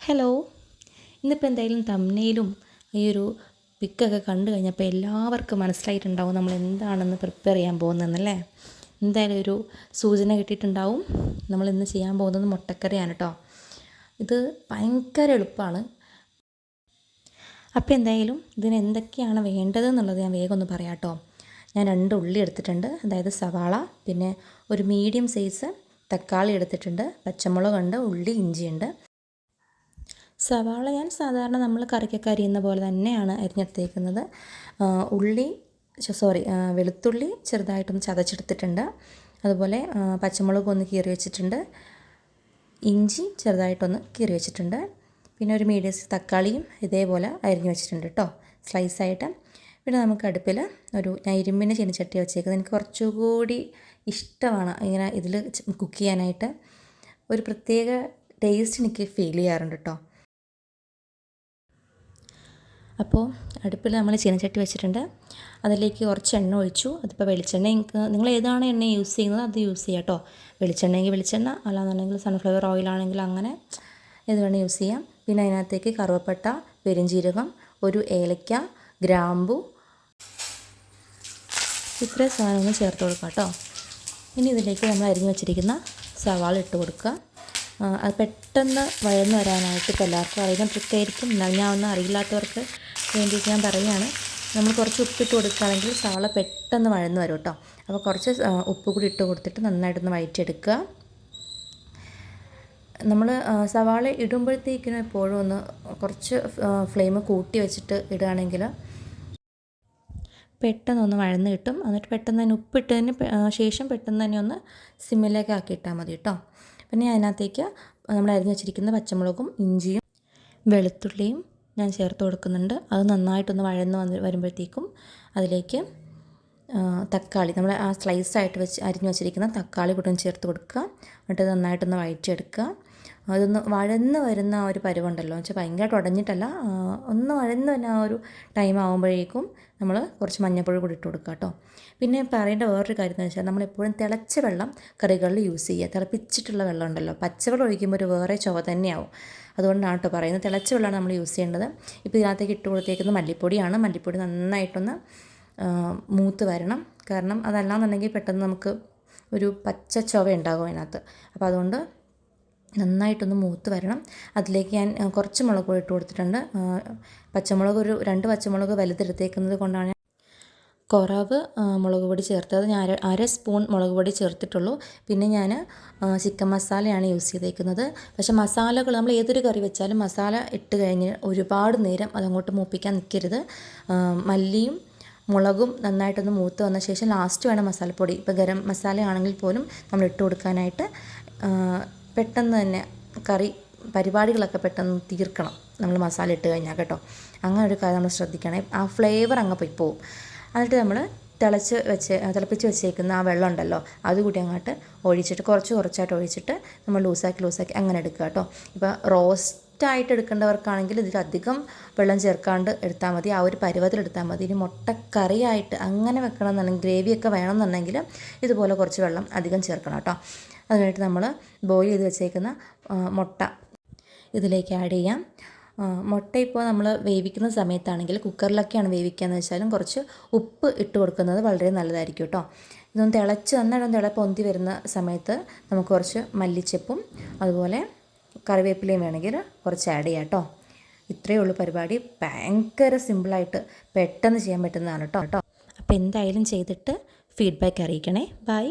Hello. ഇന്നിപ്പോൾ എന്തായാലും തംബ്നെയിലും ഈ ഒരു പിക്കൊക്കെ കണ്ടു കഴിഞ്ഞപ്പോൾ എല്ലാവർക്കും മനസ്സിലായിട്ടുണ്ടാവും നമ്മൾ എന്താണെന്ന് പ്രിപ്പയർ ചെയ്യാൻ പോകുന്നതെന്നല്ലേ. എന്തായാലും ഒരു സൂചന കിട്ടിയിട്ടുണ്ടാവും. നമ്മൾ ഇന്ന് ചെയ്യാൻ പോകുന്നത് മുട്ടക്കറിയാണ് കേട്ടോ. ഇത് ഭയങ്കര എളുപ്പമാണ്. അപ്പോൾ എന്തായാലും ഇതിന് എന്തൊക്കെയാണ് വേണ്ടതെന്നുള്ളത് ഞാൻ വേഗം ഒന്ന് പറയാം കേട്ടോ. ഞാൻ 2 ഉള്ളി എടുത്തിട്ടുണ്ട്, അതായത് സവാള, പിന്നെ ഒരു മീഡിയം സൈസ് തക്കാളി എടുത്തിട്ടുണ്ട്, പച്ചമുളകുണ്ട്, ഉള്ളി, ഇഞ്ചിയുണ്ട്. സവാള ഞാൻ സാധാരണ നമ്മൾ കറിക്കൊക്കെ അരിയുന്ന പോലെ തന്നെയാണ് അരിഞ്ഞെടുത്തേക്കുന്നത്. വെളുത്തുള്ളി ചെറുതായിട്ടൊന്ന് ചതച്ചെടുത്തിട്ടുണ്ട്. അതുപോലെ പച്ചമുളക് ഒന്ന് കീറി വെച്ചിട്ടുണ്ട്, ഇഞ്ചി ചെറുതായിട്ടൊന്ന് കീറി വെച്ചിട്ടുണ്ട്. പിന്നെ ഒരു മീഡിയം തക്കാളിയും ഇതേപോലെ അരിഞ്ഞ് വെച്ചിട്ടുണ്ട് കേട്ടോ, സ്ലൈസായിട്ട്. പിന്നെ നമുക്ക് അടുപ്പിൽ ഞാൻ ഇരുമ്പിന് ചീനച്ചട്ടി വെച്ചേക്കുന്നത്. എനിക്ക് കുറച്ചുകൂടി ഇഷ്ടമാണ് ഇങ്ങനെ ഇതിൽ കുക്ക് ചെയ്യാനായിട്ട്. ഒരു പ്രത്യേക ടേസ്റ്റ് എനിക്ക് ഫീൽ ചെയ്യാറുണ്ട് കേട്ടോ. അപ്പോൾ അടുപ്പിൽ നമ്മൾ ചീനച്ചട്ടി വെച്ചിട്ടുണ്ട്. അതിലേക്ക് കുറച്ച് എണ്ണ ഒഴിച്ചു. അതിപ്പോൾ വെളിച്ചെണ്ണ, നിങ്ങൾ ഏതാണ് എണ്ണ യൂസ് ചെയ്യുന്നത് അത് യൂസ് ചെയ്യാം കേട്ടോ. വെളിച്ചെണ്ണയെങ്കിൽ വെളിച്ചെണ്ണ, അല്ലാന്നുണ്ടെങ്കിൽ സൺഫ്ലവർ ഓയിലാണെങ്കിൽ അങ്ങനെ ഏത് വേണം യൂസ് ചെയ്യാം. പിന്നെ അതിനകത്തേക്ക് കറുവപ്പട്ട, പെരുംജീരകം, ഒരു ഏലക്ക, ഗ്രാമ്പു, ഇത്രയും സാധനങ്ങൾ ചേർത്ത് കൊടുക്കാം കേട്ടോ. ഇനി ഇതിലേക്ക് നമ്മൾ അരിഞ്ഞ് വെച്ചിരിക്കുന്ന സവാള ഇട്ട് കൊടുക്കുക. അത് പെട്ടെന്ന് വഴന്ന് വരാനായിട്ട് ഇപ്പോൾ എല്ലാവർക്കും അറിയുന്ന ട്രിക്കായിരിക്കും. ഞാൻ ഒന്നും അറിയില്ലാത്തവർക്ക് വേണ്ടിയിട്ട് ഞാൻ പറയുകയാണ്. നമ്മൾ കുറച്ച് ഉപ്പിട്ട് കൊടുക്കുകയാണെങ്കിൽ സവാള പെട്ടെന്ന് വഴന്ന് വരും കേട്ടോ. അപ്പോൾ കുറച്ച് ഉപ്പ് കൂടി ഇട്ട് കൊടുത്തിട്ട് നന്നായിട്ടൊന്ന് വഴറ്റിയെടുക്കുക. നമ്മൾ സവാള ഇടുമ്പോഴത്തേക്കിനും എപ്പോഴും ഒന്ന് കുറച്ച് ഫ്ലെയിം കൂട്ടി വെച്ചിട്ട് ഇടുകയാണെങ്കിൽ പെട്ടെന്നൊന്ന് വഴന്ന് കിട്ടും. എന്നിട്ട് പെട്ടെന്ന് തന്നെ ഉപ്പിട്ടതിന് ശേഷം പെട്ടെന്ന് തന്നെ ഒന്ന് സിമ്മിലേക്ക് ആക്കിയിട്ടാൽ മതി കേട്ടോ. പിന്നെ അതിനകത്തേക്ക് നമ്മൾ അരിഞ്ഞ് വെച്ചിരിക്കുന്ന പച്ചമുളകും ഇഞ്ചിയും വെളുത്തുള്ളിയും ഞാൻ ചേർത്ത് കൊടുക്കുന്നുണ്ട്. അത് നന്നായിട്ടൊന്ന് വഴന്ന് വരുമ്പോഴത്തേക്കും അതിലേക്ക് തക്കാളി, നമ്മൾ ആ സ്ലൈസായിട്ട് അരിഞ്ഞ് വെച്ചിരിക്കുന്ന തക്കാളി കൂടെ ചേർത്ത് കൊടുക്കുക. എന്നിട്ട് നന്നായിട്ടൊന്ന് വഴറ്റിയെടുക്കുക. അതൊന്ന് വഴന്ന് വരുന്ന ആ ഒരു പരുവുണ്ടല്ലോ, എന്ന് വെച്ചാൽ ഭയങ്കരമായിട്ട് ഉടഞ്ഞിട്ടല്ല, ഒന്ന് വഴന്ന് വരുന്ന ആ ഒരു ടൈം ആകുമ്പോഴേക്കും നമ്മൾ കുറച്ച് മഞ്ഞൾപ്പൊടി കൂടി ഇട്ട് കൊടുക്കുക കേട്ടോ. പിന്നെ പറയേണ്ട വേറൊരു കാര്യം എന്ന് വെച്ചാൽ നമ്മളെപ്പോഴും തിളച്ച വെള്ളം കറികളിൽ യൂസ് ചെയ്യുക. തിളപ്പിച്ചിട്ടുള്ള വെള്ളം ഉണ്ടല്ലോ, പച്ചവെള്ളം ഒഴിക്കുമ്പോൾ ഒരു വേറെ ചുവ തന്നെയാവും. അതുകൊണ്ടാണ് കേട്ടോ പറയുന്നത്, തിളച്ച വെള്ളമാണ് നമ്മൾ യൂസ് ചെയ്യേണ്ടത്. ഇപ്പോൾ ഇതിനകത്തേക്ക് ഇട്ട് കൊടുത്തേക്കുന്നത് മല്ലിപ്പൊടിയാണ്. മല്ലിപ്പൊടി നന്നായിട്ടൊന്ന് മൂത്ത് വരണം. കാരണം അതല്ലാന്നുണ്ടെങ്കിൽ പെട്ടെന്ന് നമുക്ക് ഒരു പച്ച ചുവ ഉണ്ടാകും അതിനകത്ത്. അപ്പോൾ അതുകൊണ്ട് നന്നായിട്ടൊന്ന് മൂത്ത് വരണം. അതിലേക്ക് ഞാൻ കുറച്ച് മുളക് പൊടി ഇട്ട് കൊടുത്തിട്ടുണ്ട്. പച്ചമുളക് ഒരു 2 പച്ചമുളക് വലുതെടുത്തേക്കുന്നത് കൊണ്ടാണ് കുറവ് മുളക് പൊടി ചേർത്തത്. ഞാൻ അര സ്പൂൺ മുളക് പൊടി ചേർത്തിട്ടുള്ളൂ. പിന്നെ ഞാൻ ചിക്കൻ മസാലയാണ് യൂസ് ചെയ്തേക്കുന്നത്. പക്ഷേ മസാലകൾ നമ്മൾ ഏതൊരു കറി വെച്ചാലും മസാല ഇട്ട് കഴിഞ്ഞ് ഒരുപാട് നേരം അതങ്ങോട്ട് മൂപ്പിക്കാൻ നിൽക്കരുത്. മല്ലിയും മുളകും നന്നായിട്ടൊന്ന് മൂത്ത് വന്ന ശേഷം ലാസ്റ്റ് വേണം മസാലപ്പൊടി. ഇപ്പോൾ ഗരം മസാല ആണെങ്കിൽ പോലും നമ്മൾ ഇട്ട് കൊടുക്കാനായിട്ട്. പെട്ടെന്ന് തന്നെ കറി പരിപാടികളൊക്കെ പെട്ടെന്ന് തീർക്കണം നമ്മൾ മസാല ഇട്ട് കഴിഞ്ഞാൽ കേട്ടോ. അങ്ങനെ ഒരു കാര്യം നമ്മൾ ശ്രദ്ധിക്കണേ, ആ ഫ്ലേവർ അങ്ങ് പോയി പോവും. എന്നിട്ട് നമ്മൾ തിളപ്പിച്ച് വെച്ചേക്കുന്ന ആ വെള്ളം ഉണ്ടല്ലോ അതുകൂടി അങ്ങോട്ട് ഒഴിച്ചിട്ട് കുറച്ചായിട്ട് ഒഴിച്ചിട്ട് നമ്മൾ ലൂസാക്കി അങ്ങനെ എടുക്കുക കേട്ടോ. ഇപ്പോൾ റോസ്റ്റായിട്ട് എടുക്കേണ്ടവർക്കാണെങ്കിൽ ഇതിലധികം വെള്ളം ചേർക്കാണ്ട് എടുത്താൽ മതി, ആ ഒരു പരുവത്തിലെടുത്താൽ മതി. ഇനി മുട്ടക്കറിയായിട്ട് അങ്ങനെ വെക്കണമെന്നുണ്ടെങ്കിൽ, ഗ്രേവിയൊക്കെ വേണമെന്നുണ്ടെങ്കിൽ ഇതുപോലെ കുറച്ച് വെള്ളം അധികം ചേർക്കണം കേട്ടോ. അതിനായിട്ട് നമ്മൾ ബോയിൽ ചെയ്ത് വെച്ചേക്കുന്ന മുട്ട ഇതിലേക്ക് ആഡ് ചെയ്യാം. മുട്ട ഇപ്പോൾ നമ്മൾ വേവിക്കുന്ന സമയത്താണെങ്കിൽ കുക്കറിലൊക്കെയാണ് വേവിക്കുകയെന്ന് വെച്ചാലും കുറച്ച് ഉപ്പ് ഇട്ട് കൊടുക്കുന്നത് വളരെ നല്ലതായിരിക്കും കേട്ടോ. ഇതൊന്ന് നന്നായിട്ടൊന്ന് പൊന്തി വരുന്ന സമയത്ത് നമുക്ക് കുറച്ച് മല്ലിച്ചെപ്പും അതുപോലെ കറിവേപ്പിലയും വേണമെങ്കിൽ കുറച്ച് ആഡ് ചെയ്യാം കേട്ടോ. ഇത്രയേ ഉള്ളൂ പരിപാടി. ഭയങ്കര സിമ്പിളായിട്ട് പെട്ടെന്ന് ചെയ്യാൻ പറ്റുന്നതാണ് കേട്ടോ. അപ്പോൾ എന്തായാലും ചെയ്തിട്ട് ഫീഡ്ബാക്ക് അറിയിക്കണേ. ബൈ.